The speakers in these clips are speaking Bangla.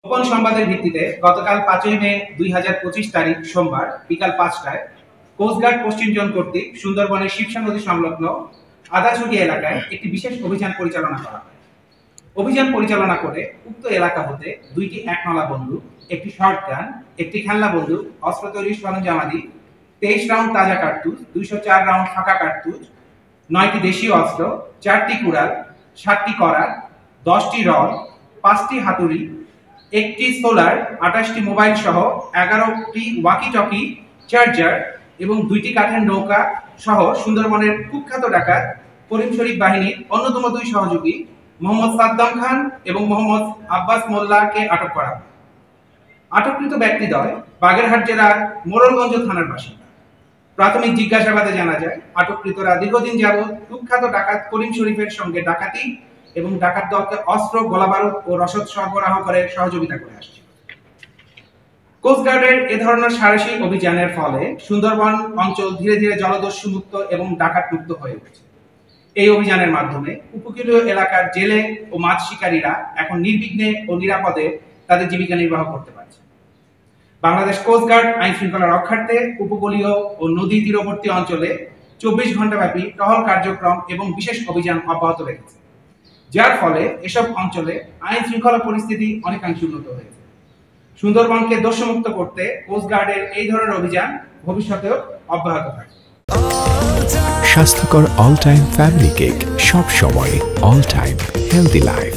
গোপন সংবাদের ভিত্তিতে গতকাল 5ই মে 2025 তারিখ সোমবার বিকাল 5টায় কোস্টগার্ড পশ্চিম জোন কর্তৃক সুন্দরবনের শিবসা নদী সংলগ্ন আদাছড়ি এলাকায় একটি বিশেষ অভিযান পরিচালনা করা হয়। অভিযান পরিচালনা করে উক্ত এলাকা হতে 2টি একনলা বন্দুক, একটি শর্টগান, একটি খেলনা বন্দুক, অস্ত্র তৈরির সরঞ্জামাদি, 23 রাউন্ড তাজা কার্তুজ, 204 রাউন্ড ফাঁকা কার্তুজ, 9টি দেশীয় অস্ত্র, 4টি কুড়াল, 7টি করাত, 10টি রড, 5টি হাতুড়ি, একটি সোলার, 28টি মোবাইল সহ 11টি ওয়াকি টকি, চার্জার এবং 2টি কাঠের নৌকা সহ সুন্দরবনের কুখ্যাত ডাকাত করিম শরীফ বাহিনীর অন্যতম 2 সহযোগী মোহাম্মদ সাদ্দাম খান এবং মোহাম্মদ আব্বাস মোল্লাকে আটক করা হয়। আটককৃত ব্যক্তিদ্বয় বাগেরহাট জেলার মোড়লগঞ্জ থানার বাসিন্দা। প্রাথমিক জিজ্ঞাসাবাদে জানা যায়, আটককৃতরা দীর্ঘদিন যাবৎ কুখ্যাত ডাকাত করিম শরীফের সঙ্গে ডাকাতি এবং ডাকাত দলকে অস্ত্র, গোলাবারুদ ও রসদ সরবরাহ করে সহযোগিতা করে আসছে। কোস্টগার্ডের এ ধরনের সাহসী অভিযানের ফলে সুন্দরবন অঞ্চল ধীরে ধীরে জলদস্যু মুক্ত এবং ডাকাত মুক্ত হয়ে উঠেছে। এই অভিযানের মাধ্যমে উপকূলীয় এলাকার জেলে ও মাছ শিকারীরা এখন নির্বিঘ্নে ও নিরাপদে তাদের জীবিকা নির্বাহ করতে পারছে। বাংলাদেশ কোস্টগার্ড আইন শৃঙ্খলা রক্ষার্থে উপকূলীয় ও নদী তীরবর্তী অঞ্চলে 24 ঘণ্টাব্যাপী টহল কার্যক্রম এবং বিশেষ অভিযান অব্যাহত রেখেছে, যার ফলে এসব অঞ্চলে আইন শৃঙ্খলা পরিস্থিতি অনেকাংশে উন্নত হয়েছে। সুন্দরবনকে দোষমুক্ত করতে কোস্টগার্ডের এই ধরনের অভিযান ভবিষ্যতেও অব্যাহত থাকবে। স্বাস্থ্যকর অল টাইম ফ্যামিলি কেক, সব সময় অল টাইম হেলদি লাইফ।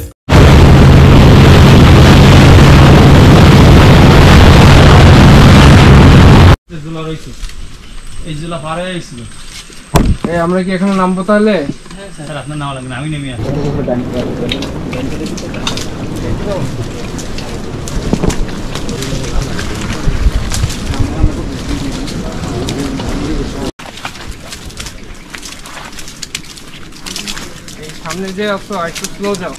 আমরা কি এখানে নামবো তাহলে? স্যার আপনার নাম লাগবে না, আমি নেমে আসি। এই সামনে যে একটু স্লো যাও।